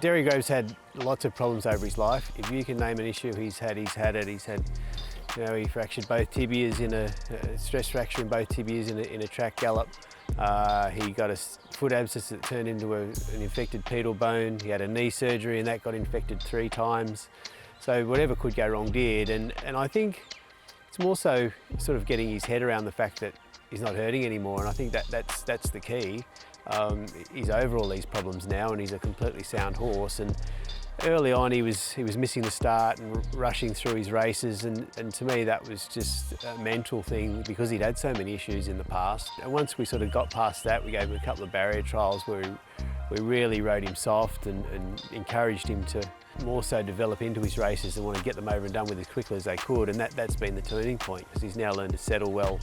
Derry Grove's had lots of problems over his life. If you can name an issue he's had it. He's had, he fractured both tibias in a stress fracture in both tibias in a track gallop. He got a foot abscess that turned into an infected pedal bone. He had a knee surgery and that got infected 3 times. So whatever could go wrong did, and I think it's more so sort of getting his head around the fact that he's not hurting anymore, and I think that's the key. He's over all these problems now, and he's a completely sound horse. And early on, he was missing the start and rushing through his races, and to me that was just a mental thing because he'd had so many issues in the past. And once we sort of got past that, we gave him a couple of barrier trials where we really rode him soft and encouraged him to more so develop into his races and want to get them over and done with as quickly as they could, and that's been the turning point because he's now learned to settle well.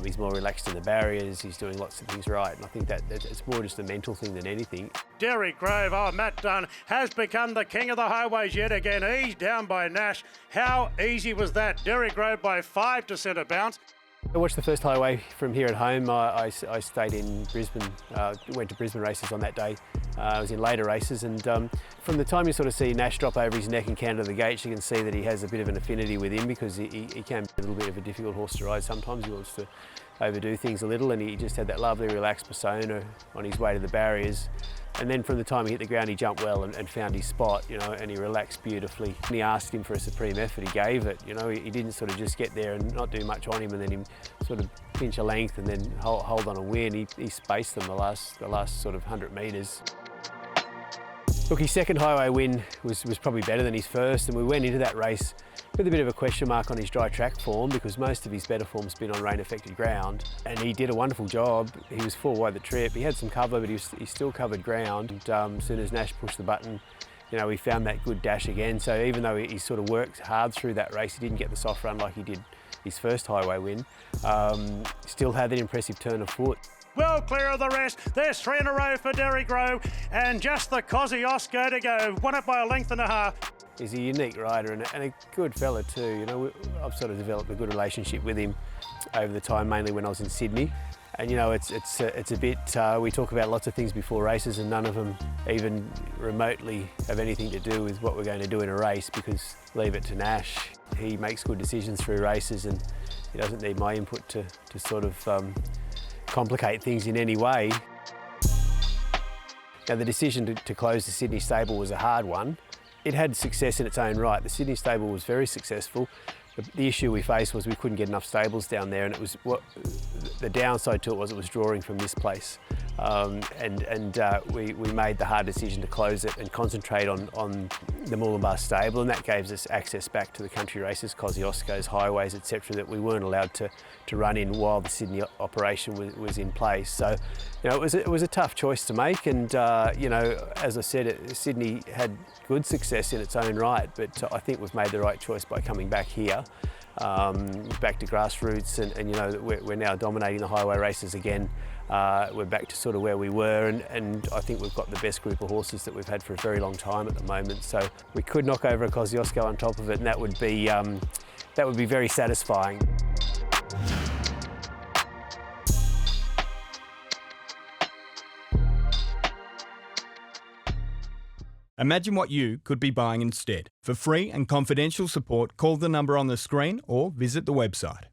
He's more relaxed in the barriers, he's doing lots of things right, and I think that it's more just a mental thing than anything. Derry Grove, Matt Dunn has become the king of the highways yet again. He's down by Nash. How easy was that? Derry Grove by 5 to centre bounce. I watched the first highway from here at home. I stayed in Brisbane, went to Brisbane races on that day. I was in later races, and from the time you sort of see Nash drop over his neck and counter the gates, you can see that he has a bit of an affinity with him because he can be a little bit of a difficult horse to ride. Sometimes he wants to overdo things a little, and he just had that lovely relaxed persona on his way to the barriers. And then from the time he hit the ground, he jumped well and found his spot, and he relaxed beautifully. When he asked him for a supreme effort, he gave it. He didn't sort of just get there and not do much on him and then him sort of pinch a length and then hold on and win. He spaced them the last sort of 100 metres. Look, his second highway win was probably better than his first, and we went into that race with a bit of a question mark on his dry track form because most of his better form's been on rain-affected ground, and he did a wonderful job. He was 4 wide the trip. He had some cover, but he still covered ground. And as soon as Nash pushed the button, he found that good dash again. So even though he sort of worked hard through that race, he didn't get the soft run like he did his first highway win. Still had that impressive turn of foot. Well clear of the rest. There's 3 in a row for Derry Grove, and just the Kosciuszko to go. Won it by a length and a half. He's a unique rider and a good fella too. I've sort of developed a good relationship with him over the time, mainly when I was in Sydney. And it's a bit, we talk about lots of things before races and none of them even remotely have anything to do with what we're going to do in a race because leave it to Nash. He makes good decisions through races and he doesn't need my input to sort of complicate things in any way. Now the decision to close the Sydney stable was a hard one. It had success in its own right. The Sydney stable was very successful. The issue we faced was we couldn't get enough stables down there, and it was the downside to it was drawing from this place. We made the hard decision to close it and concentrate on the Moolumbar stable, and that gave us access back to the country races, Kosciuszko's, highways, etc., that we weren't allowed to run in while the Sydney operation was in place. So, it was a tough choice to make, and as I said, Sydney had good success in its own right, but I think we've made the right choice by coming back here. Back to grassroots, and we're now dominating the highway races again. We're back to sort of where we were, and I think we've got the best group of horses that we've had for a very long time at the moment. So we could knock over a Kosciuszko on top of it, and that would be very satisfying. Imagine what you could be buying instead. For free and confidential support, call the number on the screen or visit the website.